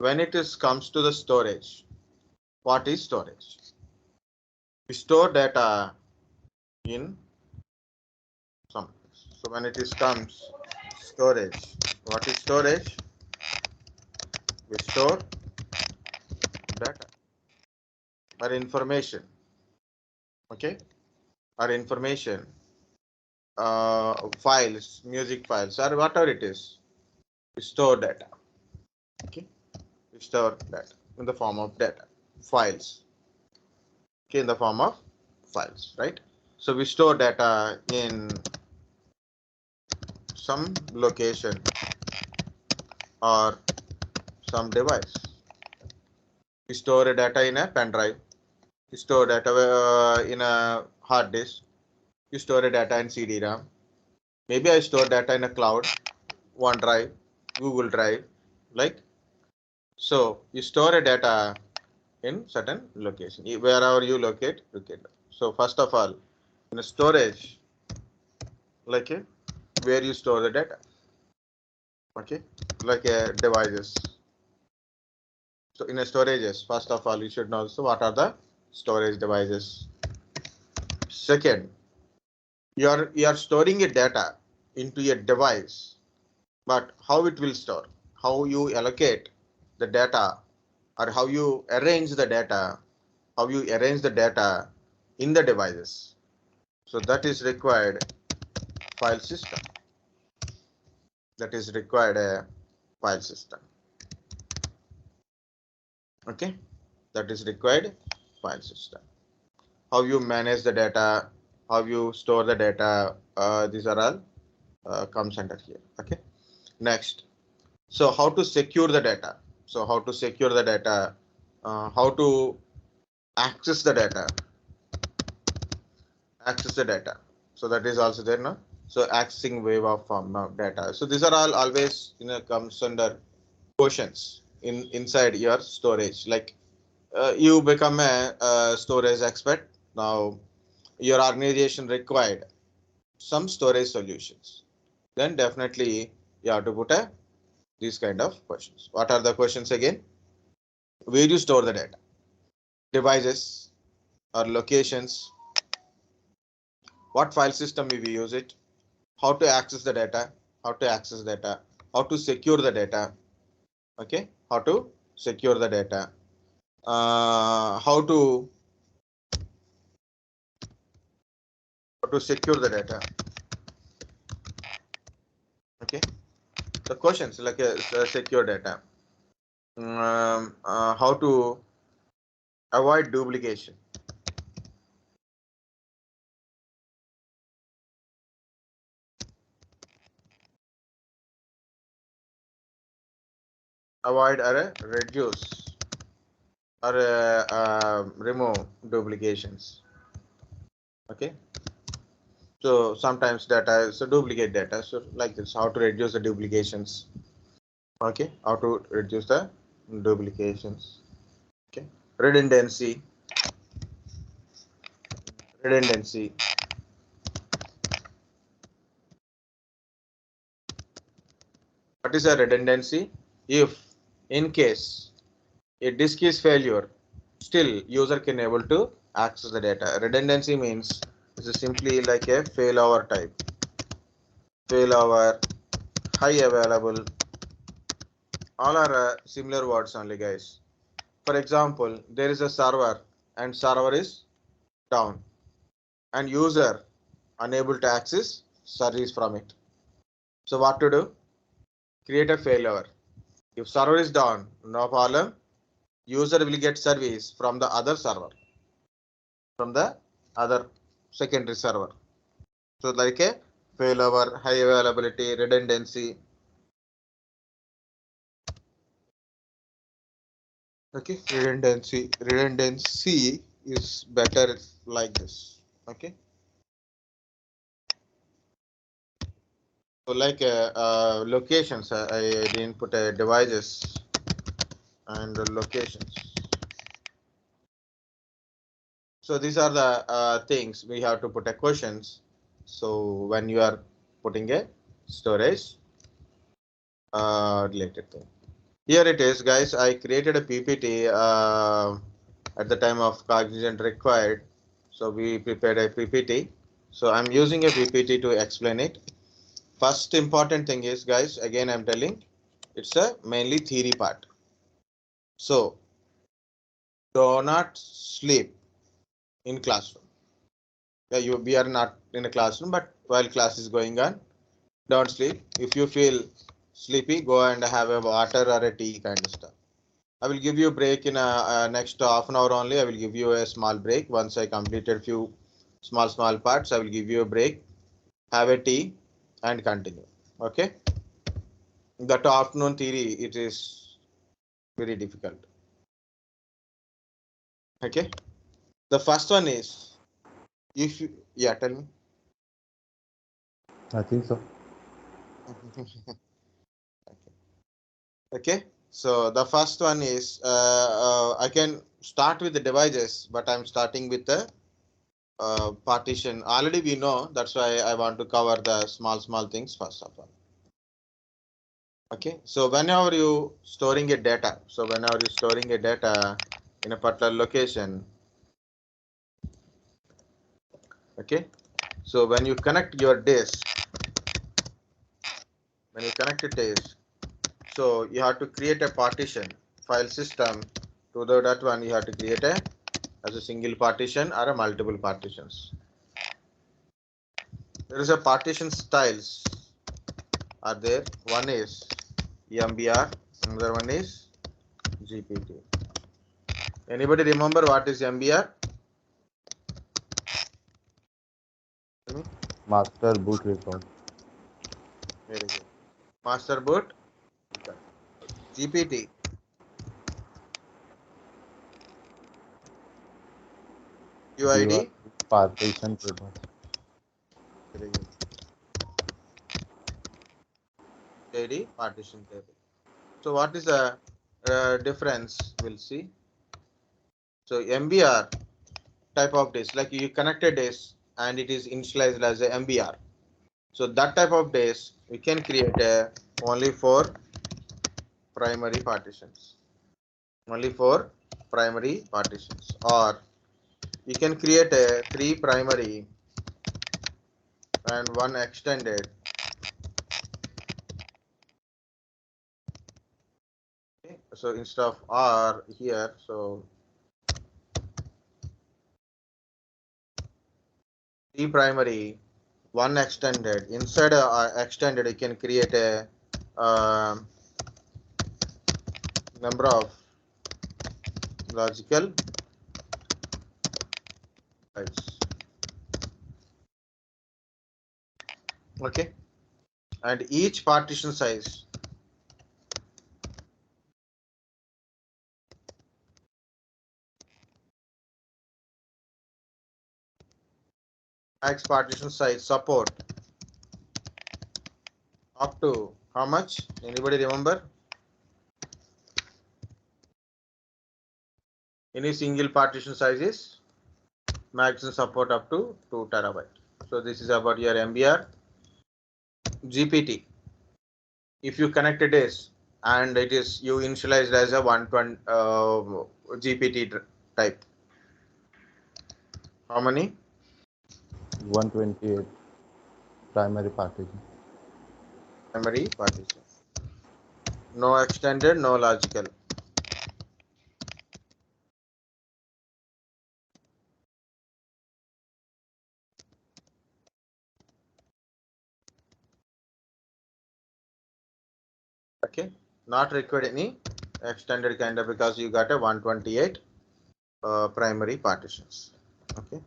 when it comes to the storage, what is storage? We store data in some place. So when it comes storage, what is storage? We store data or information. Okay, or information, files, music files, or whatever it is. We store data. Okay, we store data in the form of data files. Okay, in the form of files, right? So we store data in some location or some device. We store data in a pen drive. You store data in a hard disk. You store data in CD-RAM. Maybe I store data in a cloud, OneDrive, Google Drive, like. So you store a data in certain location, wherever you locate. So first of all, in a storage, like where you store the data. Okay, like devices. So in a storages, first of all, you should know also what are the storage devices. Second, you are storing a data into a device, but how it will store, how you allocate the data, or how you arrange the data, in the devices. So that is required file system. That is required a file system. Okay, that is required file system. How you manage the data, how you store the data, these are all comes under here. Okay, next, so how to secure the data? So how to secure the data, how to access the data, so that is also there now. So accessing wave of form of data. So these are all always comes under questions inside your storage. Like you become a storage expert now, your organization required some storage solutions, then definitely you have to put these kind of questions. What are the questions again? Where you store the data, devices or locations, what file system we use it, how to access the data, how to secure the data. Okay, how to secure the data, how to secure the data. Okay, the questions like secure data, how to avoid duplication, avoid or reduce or remove duplications. Okay, so sometimes data is a duplicate data, so like this, how to reduce the duplications. Okay, how to reduce the duplications. Okay, redundancy. What is a redundancy? If in case a disk is failure, still user can able to access the data. Redundancy means this is simply like a failover type. Failover, high available, all are similar words only, guys. For example, there is a server and server is down and user unable to access service from it. So what to do? Create a failover. If server is down, no problem. User will get service from the other server, from the other secondary server. So like a failover, high availability, redundancy. Okay, redundancy is better like this. Okay, so like locations, I didn't put devices and locations. So these are the things we have to put a questions. So when you are putting a storage related thing. Here it is, guys. I created a PPT at the time of Cognizant required. So we prepared a PPT. So I'm using a PPT to explain it. First important thing is, guys, again I'm telling, it's a mainly theory part. So do not sleep in classroom. Yeah, we are not in a classroom, but while class is going on, don't sleep. If you feel sleepy, go and have a water or a tea kind of stuff. I will give you a break in a next half an hour only. I will give you a small break. Once I completed few small parts, I will give you a break. Have a tea and continue. Okay. That afternoon theory, it is very difficult. Okay. The first one is, if you, yeah, tell me. I think so. Okay. So the first one is, I can start with the devices, but I'm starting with the partition. Already we know, that's why I want to cover the small things first of all. Okay, so whenever you storing a data, in a particular location, okay, so when you connect your disk, so you have to create a partition file system. To do that one, you have to create a as a single partition or a multiple partitions. There is a partition styles are there. One is MBR, another one is GPT. Anybody remember what is MBR? Master boot record. Very good. Master boot. GPT. UID. Partition table. Very good. UID partition table. So what is the difference? We'll see. So MBR type of disk, like you connected disk and it is initialized as a MBR. So that type of disk we can create only for primary partitions. Only for primary partitions, or you can create a 3 primary and 1 extended. Okay. So instead of R here, so 3 primary, 1 extended. Inside extended, you can create a number of logical bytes. Okay, and each partition size max partition size support up to how much? Anybody remember? Any single partition size is maximum support up to 2 terabyte. So this is about your MBR. GPT. If you connect a disk and it is you initialized as a 120 GPT type. How many? 128 primary partition. Primary partition. No extended, no logical. Okay, not required any extended kind of, because you got a 128 primary partitions. Okay.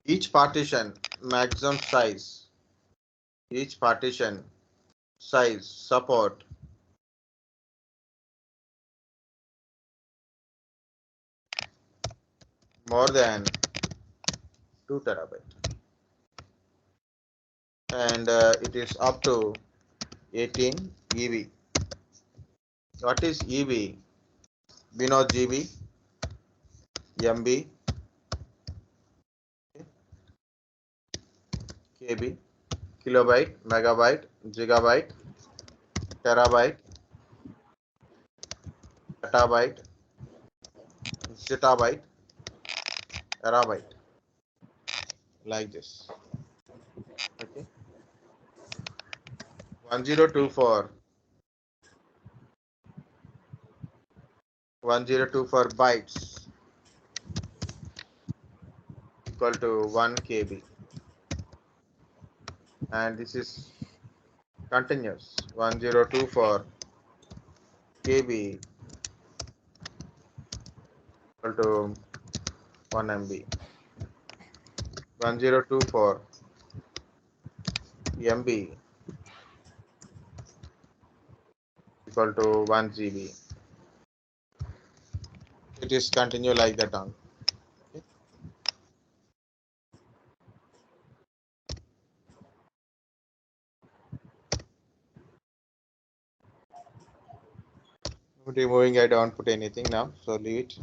Each partition maximum size. Each partition size support more than 2 terabyte, and it is up to 18 EV. What is EV? We know GB, MB. KB, kilobyte, megabyte, gigabyte, terabyte, petabyte, zettabyte, terabyte, like this. Okay. 1024 bytes equal to 1 KB, and this is continuous. 1024 KB equal to 1 MB. 1024 MB equal to 1 GB. It is continue like that on. Okay. Removing, I don't put anything now, so leave it.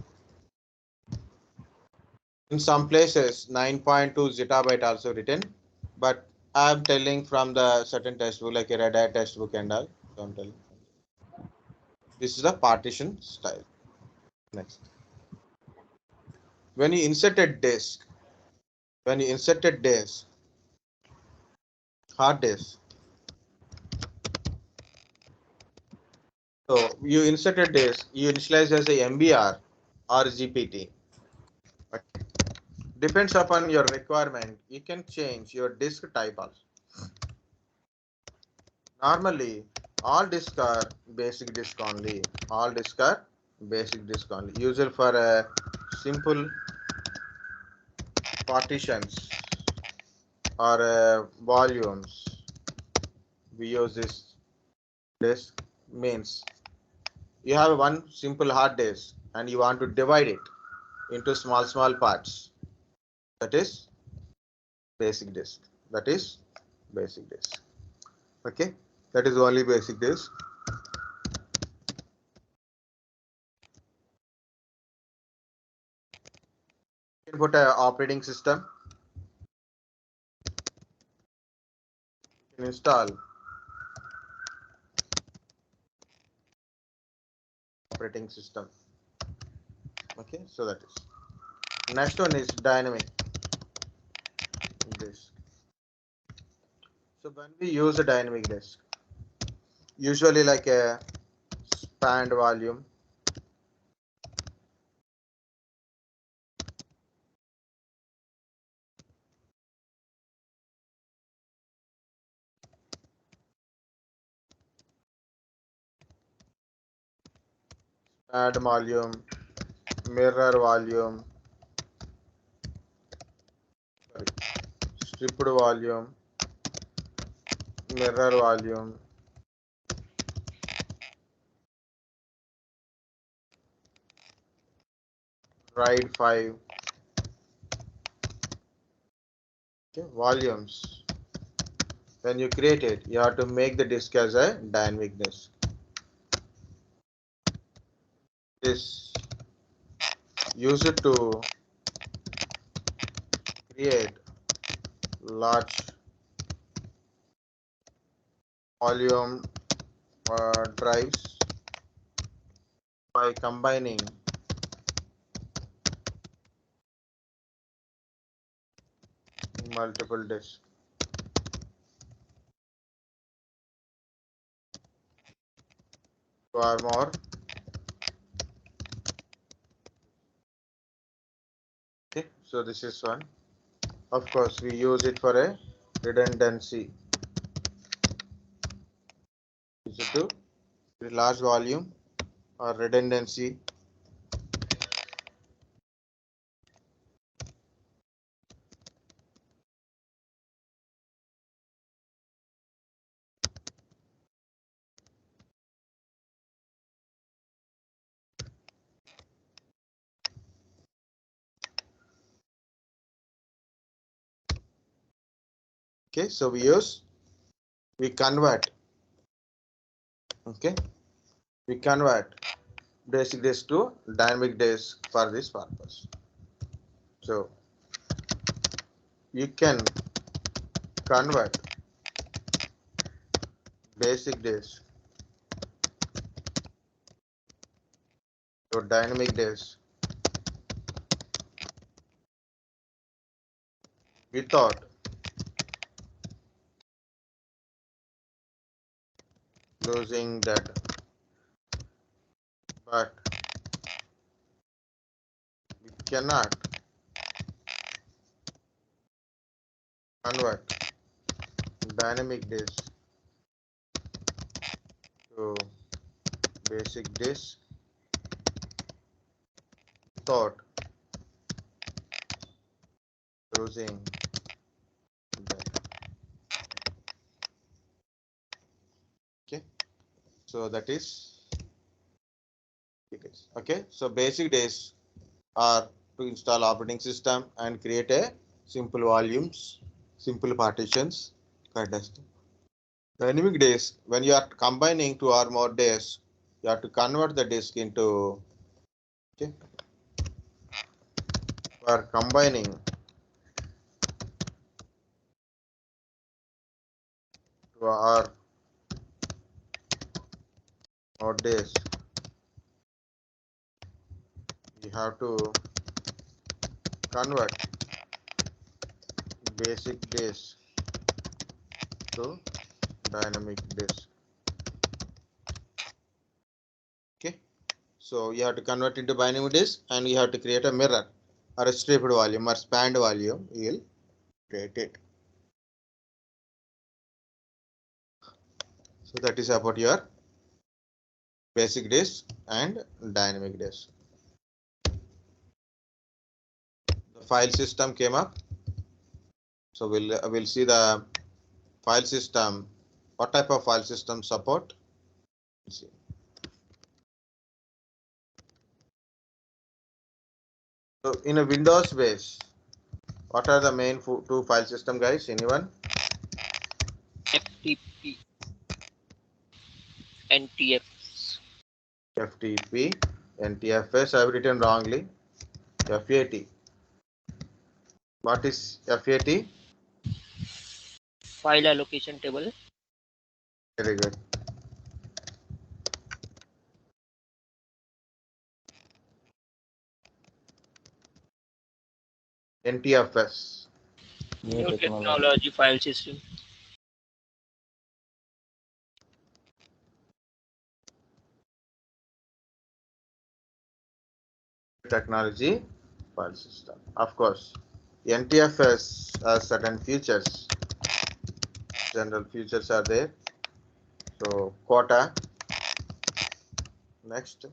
In some places 9.2 zettabyte also written, but I am telling from the certain textbook like a Red Hat textbook and all. So I'm telling. This is the partition style. Next. When you insert a disk, hard disk. So you insert a disk, you initialize as a MBR or GPT. Okay. Depends upon your requirement. You can change your disk type also. Normally, all disks are basic disk only. All disks are basic disk only. Usual for a simple partitions or volumes. We use this disk. Means you have one simple hard disk and you want to divide it into small parts. That is basic disk. That is basic disk. Okay, that is only basic disk. You can put a operating system. You can install operating system. Okay, so that is. Next one is dynamic disk. So when we use a dynamic disk, usually like a spanned volume, spanned volume, mirror volume, stripped volume, mirror volume, RAID 5, okay, volumes. When you create it, you have to make the disk as a dynamic disk. This used to create large volume drives by combining multiple disks. Or more. Okay, so this is one. Of course, we use it for a redundancy. Use it to large volume or redundancy. Okay, so we convert. Okay, we convert basic disk to dynamic disk for this purpose. So you can convert basic days to dynamic days without losing data, but we cannot convert dynamic days to basic days without losing data. Okay, so that is days. Okay, so basic days are to install operating system and create a simple volumes, simple partitions kind of stuff. Dynamic days, when you are combining two or more days, you have to convert the disk into, okay, for combining two or more days, you have to convert basic days to dynamic days. Okay, so you have to convert into binary days and you have to create a mirror or a stripped volume or spanned volume. You will create it. So that is about your basic days and dynamic days. The file system came up. So we'll see the file system. What type of file system support? Let's see. So in a Windows base, what are the main two file system, guys? Anyone? FTP, NTFS. FTP, NTFS. I've written wrongly. FAT. What is FAT? File allocation table. Very good. NTFS. New technology file system. Technology file system. Of course, NTFS has certain features. General features are there. So quota. Next.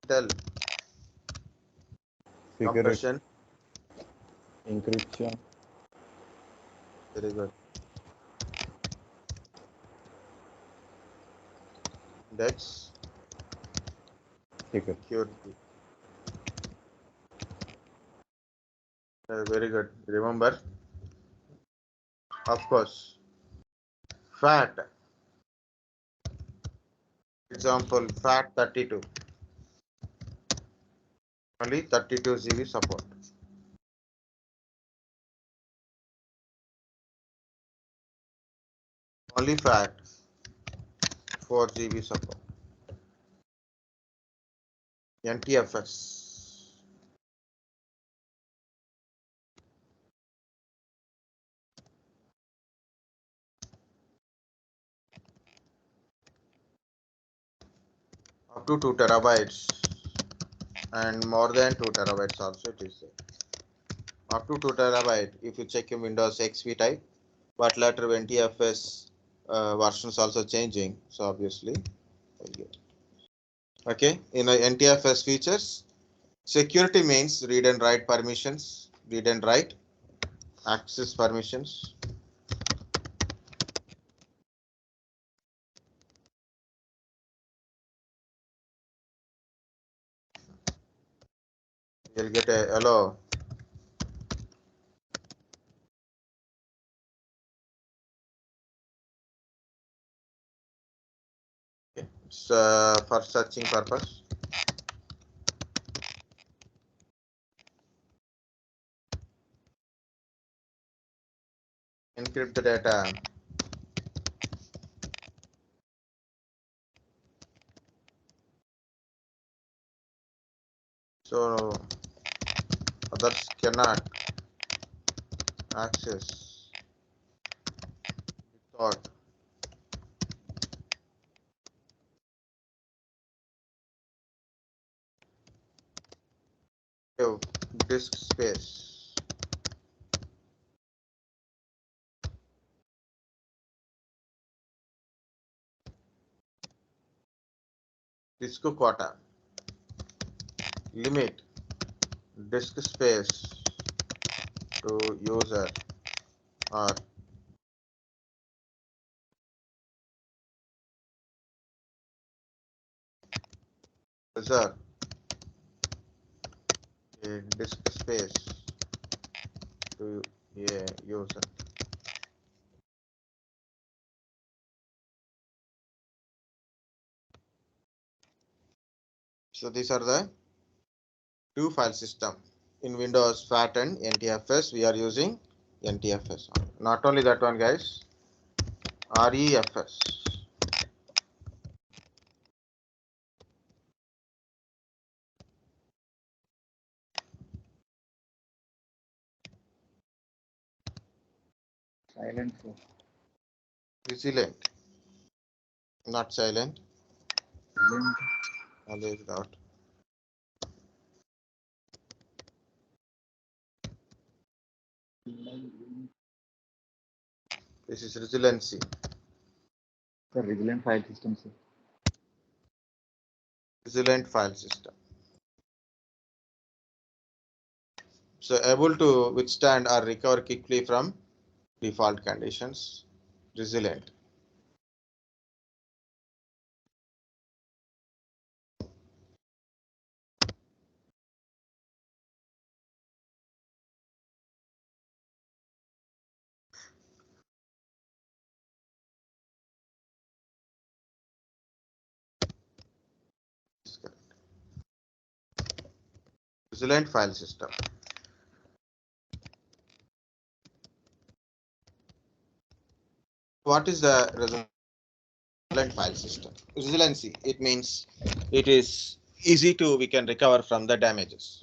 Tell. Compression. Encryption. Very good. Index. Security. Very good. Remember, of course, FAT. Example, FAT 32. Only 32 GB support. Only FAT 4 GB support. NTFS. Up to 2 terabytes and more than 2 terabytes also it is there. Up to 2 terabyte if you check in Windows XP type, but later when NTFS versions also changing, so obviously okay. In NTFS features, security means read and write permissions, read and write access permissions. You'll get a hello. Okay. It's for searching purpose. encrypt the data. So others cannot access without disk space. Disk quota. Limit disk space to user or reserve a disk space to a user. So these are the two file system. In Windows FAT and NTFS, we are using NTFS. Not only that one, guys, ReFS. Silent. Resilient, not silent. Silent. Always out. This is resiliency. The resilient file system, sir. Resilient file system. So able to withstand or recover quickly from default conditions. Resilient. Resilient file system. What is the resilient file system? Resiliency, it means it is easy to, we can recover from the damages.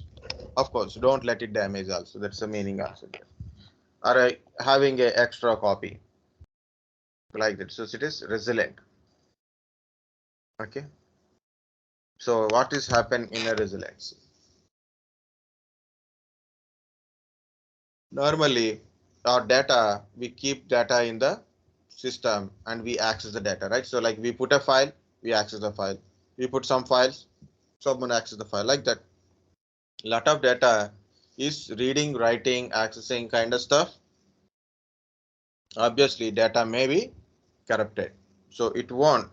Of course, don't let it damage also. That's the meaning also there. Or having a extra copy like that. So it is resilient. Okay. So what is happen in a resiliency? Normally, our data, we keep data in the system and we access the data, right? So like we put a file, we access the file. We put some files, someone access the file like that. Lot of data is reading, writing, accessing kind of stuff. Obviously, data may be corrupted. So it won't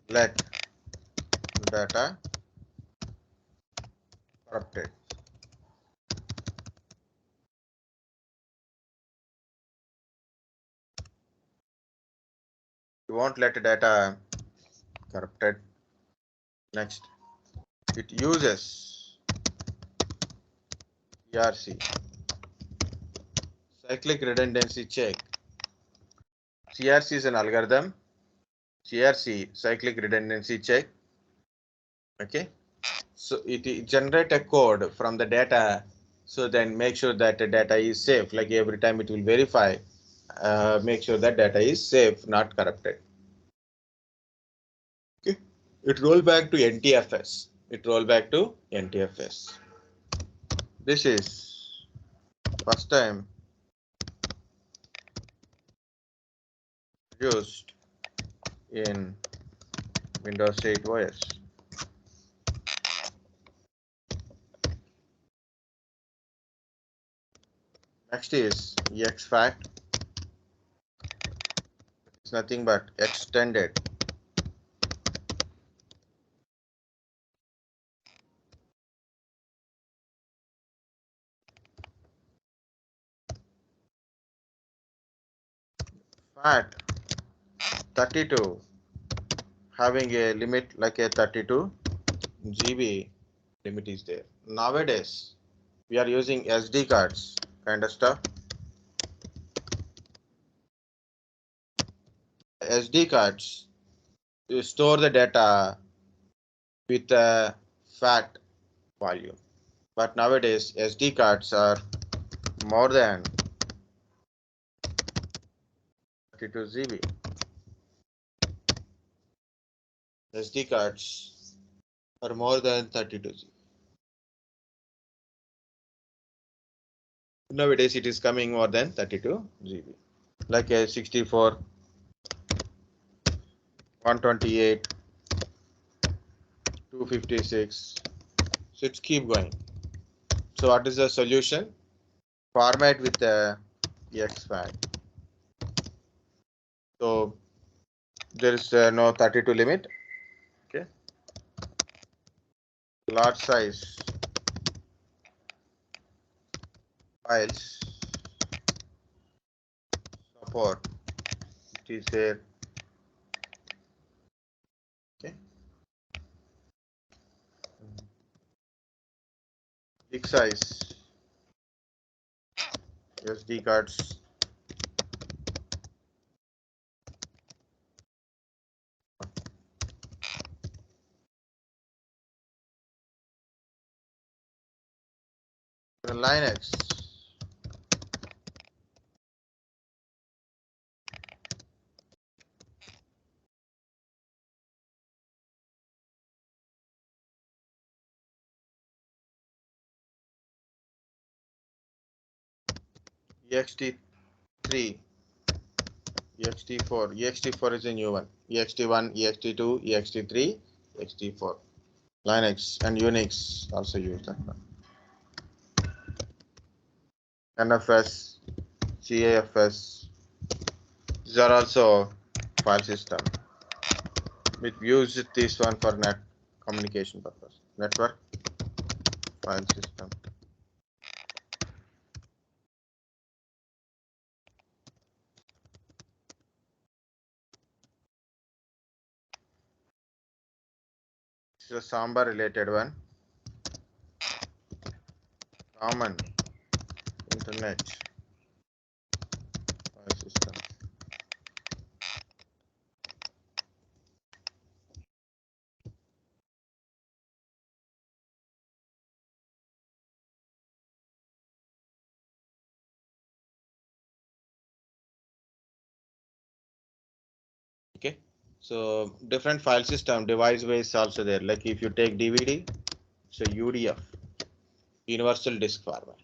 let data corrupted. You won't let data corrupted. Next, it uses CRC, cyclic redundancy check. CRC is an algorithm. CRC, cyclic redundancy check. Okay, so it generate a code from the data. So then make sure that the data is safe. Like every time it will verify, make sure that data is safe, not corrupted. Okay, it roll back to NTFS. It roll back to NTFS. This is first time used in Windows 8 OS. Next is exFAT. It's nothing but extended FAT 32, having a limit like a 32 GB limit is there. Nowadays, we are using SD cards. kind of stuff. SD cards, you store the data with a fat volume, but nowadays SD cards are more than 32 GB. SD cards are more than 32 GB. Nowadays it is coming more than 32 GB, like a 64, 128, 256. So it's keep going. So what is the solution? Format with the exFAT. So there is no 32 limit. Okay. Large size files support. It is there. Okay. Big size SD cards. Linux. ext3, ext4. ext4 is a new one. ext1, ext2, ext3, ext4. Linux and Unix also use that one. NFS, CAFS. These are also file system. We use this one for net communication purpose. Network file system. This is a Samba related one. Common internet file system. Okay, so different file system device based also there. Like if you take DVD, it's a UDF, universal disk format.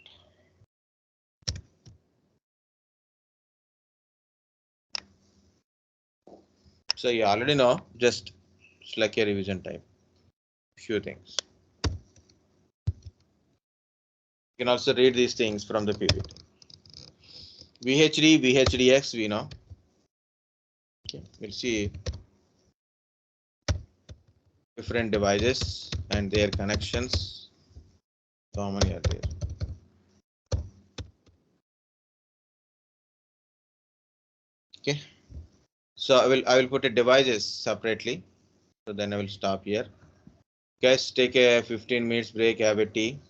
So you already know, just it's like a revision time. Few things. You can also read these things from the PPT. VHD, VHDX, we know. Okay, we'll see different devices and their connections. How many are there? Okay, so I will put a devices separately. So then I will stop here. Guys, take a 15 minutes break, have a tea.